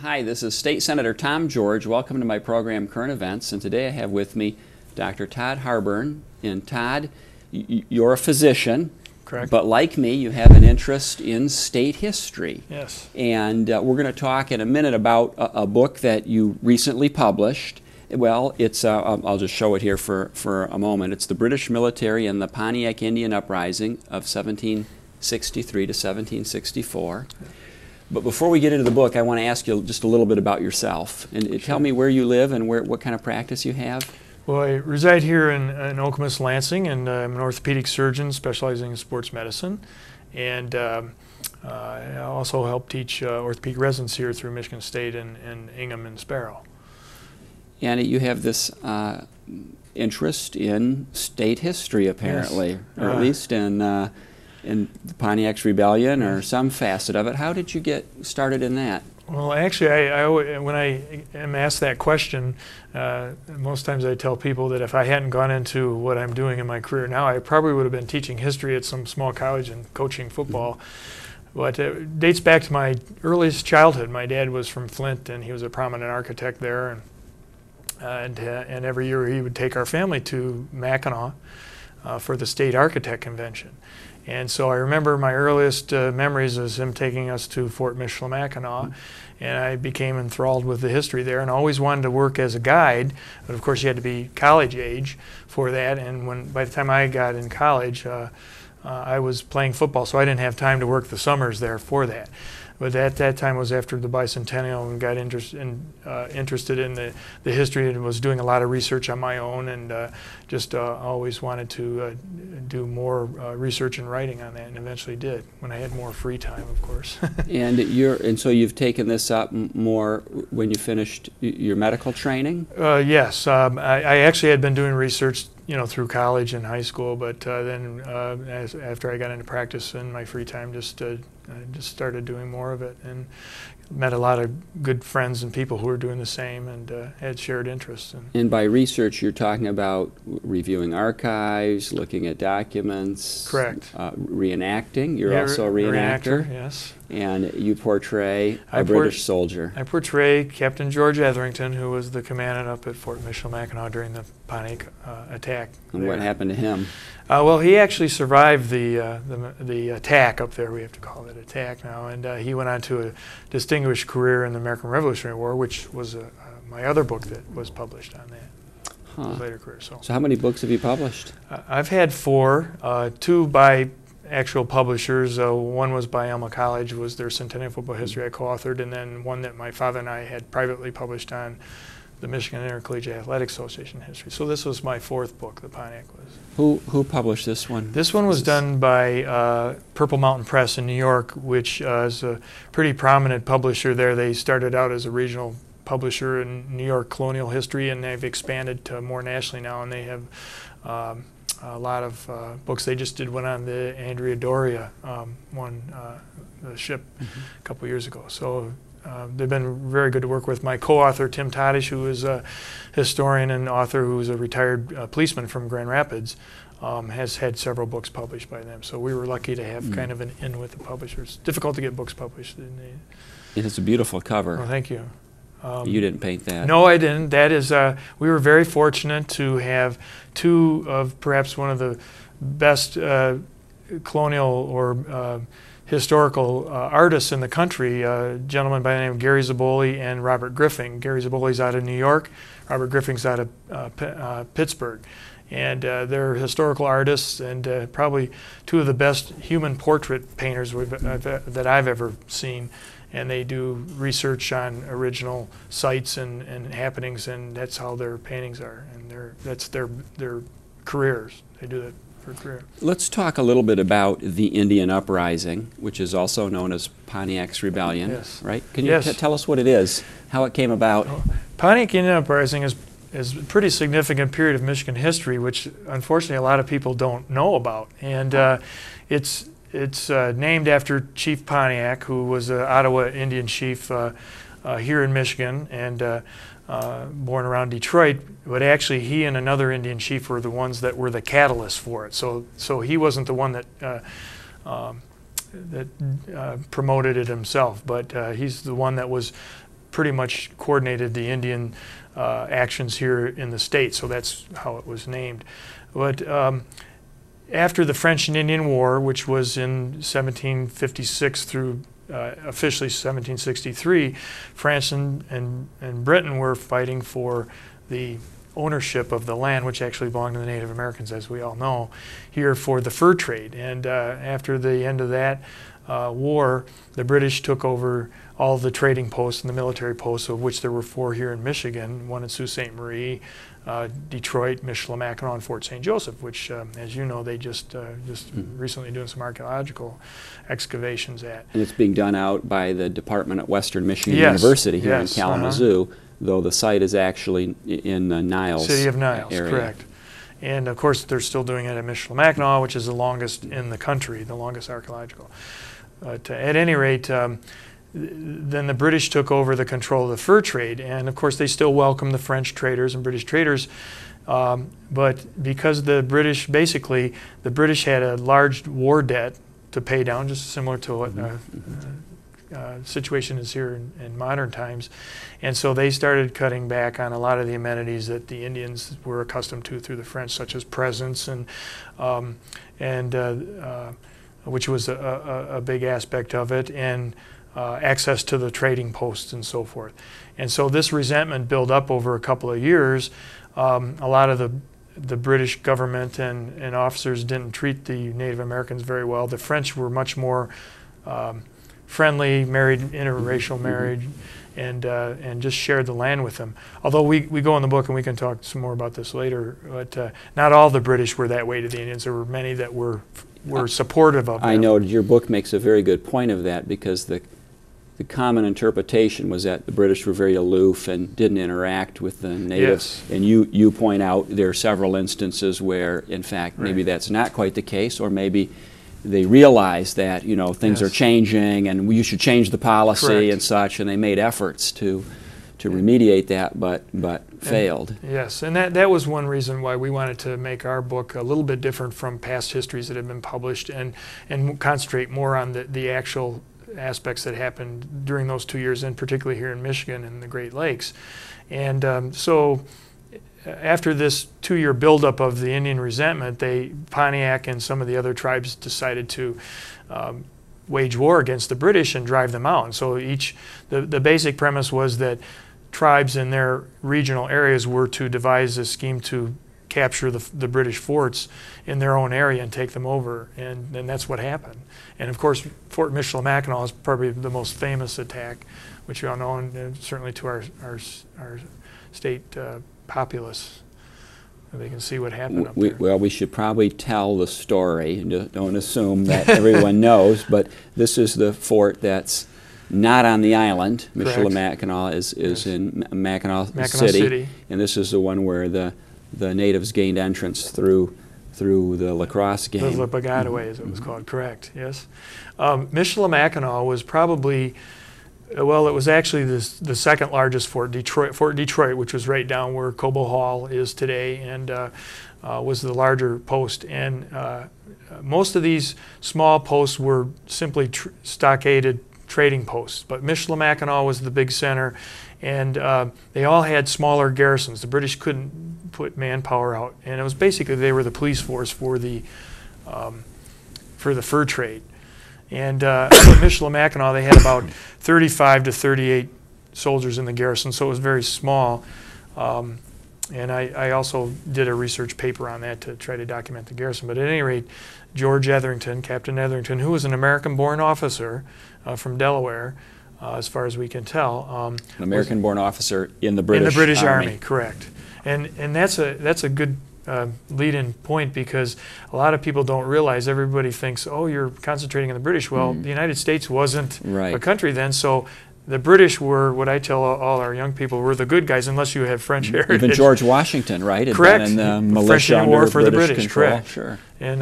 Hi, this is State Senator Tom George. Welcome to my program, Current Events. And today I have with me Dr. Todd Harburn. And Todd, you're a physician. Correct. But like me, you have an interest in state history. Yes. And we're going to talk in a minute about a book that you recently published. Well, it's I'll just show it here for a moment. It's The British Military and the Pontiac Indian Uprising of 1763 to 1764. But before we get into the book, I want to ask you just a little bit about yourself. And Sure. Tell me where you live and what kind of practice you have. Well, I reside here in Okemos, Lansing, and I'm an orthopedic surgeon specializing in sports medicine. And I also help teach orthopedic residents here through Michigan State and Ingham and Sparrow. And you have this interest in state history, apparently, Yes. or at least in the Pontiac's Rebellion or some facet of it. How did you get started in that? Well, actually, when I am asked that question, most times I tell people that if I hadn't gone into what I'm doing in my career now, I probably would have been teaching history at some small college and coaching football. But it dates back to my earliest childhood. My dad was from Flint, and he was a prominent architect there. And every year he would take our family to Mackinac for the state architect convention. And so I remember my earliest memories is him taking us to Fort Michilimackinac, and I became enthralled with the history there and always wanted to work as a guide, but of course you had to be college age for that, and by the time I got in college, I was playing football, so I didn't have time to work the summers there for that. But at that time was after the bicentennial, and got interested in the history and was doing a lot of research on my own, and just always wanted to do more research and writing on that, and eventually did when I had more free time, of course. And so you've taken this up more when you finished your medical training? Yes, I actually had been doing research, through college and high school, but then after I got into practice in my free time, I just started doing more of it and met a lot of good friends and people who were doing the same and had shared interests. And by research, you're talking about reviewing archives, looking at documents. Correct. Reenacting. You're also a reenactor. Yes. And you portray a British soldier. I portray Captain George Etherington, who was the commandant up at Fort Michilimackinac during the Pontiac attack. And what happened to him? Well, he actually survived the attack up there. We have to call it attack now. And he went on to a distinguished career in the American Revolutionary War, which was my other book that was published on that. His later career. So how many books have you published? I've had 4, 2 by actual publishers. One was by Alma College, was their Centennial Football History I co-authored, and then one that my father and I had privately published on the Michigan Intercollegiate Athletic Association history. So this was my 4th book, the Pontiac was. Who published this one? This one was done by Purple Mountain Press in New York, which is a pretty prominent publisher there. They started out as a regional publisher in New York colonial history, and they've expanded to more nationally now, and they have a lot of books. They just did one on the Andrea Doria the ship a couple years ago. So they've been very good to work with. My co-author, Tim Tadish, who is a historian and author who's a retired policeman from Grand Rapids, has had several books published by them. So we were lucky to have kind of an in with the publishers. Difficult to get books published. And it's a beautiful cover. Well, thank you. You didn't paint that? No, I didn't. That is, we were very fortunate to have 2 of perhaps one of the best colonial or historical artists in the country, a gentleman by the name of Gary Zaboli and Robert Griffing. Gary Zaboli's out of New York, Robert Griffing's out of Pittsburgh. And they're historical artists and probably 2 of the best human portrait painters that I've ever seen. And they do research on original sites and happenings, and that's how their paintings are. And that's their careers. They do that for a career. Let's talk a little bit about the Indian Uprising, which is also known as Pontiac's Rebellion. Yes. Right? Can you tell us what it is, how it came about? Pontiac Indian Uprising is a pretty significant period of Michigan history, which unfortunately a lot of people don't know about. And it's named after Chief Pontiac, who was an Ottawa Indian chief here in Michigan and born around Detroit. But actually, he and another Indian chief were the ones that were the catalyst for it. So he wasn't the one that promoted it himself, but he's the one that was pretty much coordinated the Indian actions here in the States, so that's how it was named. But after the French and Indian War, which was in 1756 through officially 1763, France and Britain were fighting for the ownership of the land, which actually belonged to the Native Americans, as we all know, here for the fur trade. And after the end of that war, the British took over all the trading posts and the military posts, of which there were 4 here in Michigan, one in Sault Ste. Marie, Detroit, Michilimackinac, and Fort St. Joseph, which, as you know, they just recently doing some archaeological excavations at. And it's being done out by the department at Western Michigan University here in Kalamazoo, though the site is actually in the Niles City of Niles, area. correct. And of course, they're still doing it at Michilimackinac, which is the longest in the country, the longest archaeological. At any rate, then the British took over the control of the fur trade, and of course they still welcomed the French traders and British traders, but because the British, basically, the British had a large war debt to pay down, just similar to what situation is here in modern times, and so they started cutting back on a lot of the amenities that the Indians were accustomed to through the French, such as presents which was a big aspect of it, and access to the trading posts and so forth. And so this resentment built up over a couple of years. A lot of the British government and officers didn't treat the Native Americans very well. The French were much more friendly, married interracial marriage, and just shared the land with them. Although we go in the book, and we can talk some more about this later, but not all the British were that way to the Indians. There were many that were supportive of them. I know your book makes a very good point of that, because the common interpretation was that the British were very aloof and didn't interact with the natives. Yes. And you point out there are several instances where, in fact, maybe that's not quite the case, or maybe they realized that, you know, things are changing and you should change the policy and such, and they made efforts to remediate that, but failed. Yes, and that was one reason why we wanted to make our book a little bit different from past histories that have been published, and concentrate more on the actual aspects that happened during those 2 years, and particularly here in Michigan and the Great Lakes. And so after this 2-year buildup of the Indian resentment, Pontiac and some of the other tribes decided to wage war against the British and drive them out. And so the basic premise was that tribes in their regional areas were to devise a scheme to capture the British forts in their own area and take them over, and that's what happened. And of course, Fort Michilimackinac is probably the most famous attack, which you all know, and certainly to our state populace. They can see what happened up there. Well, we should probably tell the story, and don't assume that everyone knows, but this is the fort that's not on the island. Michilimackinac is in Mackinac City, and this is the one where the natives gained entrance through the lacrosse game. The Lipagataway, as it was called, correct, yes. Michilimackinac was probably, well, it was actually the second largest fort, Fort Detroit, which was right down where Cobo Hall is today, and was the larger post. And most of these small posts were simply stockaded trading posts, but Michilimackinac was the big center, and they all had smaller garrisons. The British couldn't put manpower out, and it was basically they were the police force for the fur trade. And at Michilimackinac, they had about 35 to 38 soldiers in the garrison, so it was very small. And I also did a research paper on that to try to document the garrison. But at any rate, George Etherington, Captain Etherington, who was an American-born officer from Delaware, as far as we can tell. An American-born officer in the British Army, correct. And that's a good lead-in point, because a lot of people don't realize, everybody thinks, oh, you're concentrating on the British. Well, the United States wasn't a country then, so the British were, what I tell all our young people, were the good guys, unless you have French heritage. Even George Washington, right? Correct. Had been in the militia war under for the British British, control. correct. Sure. And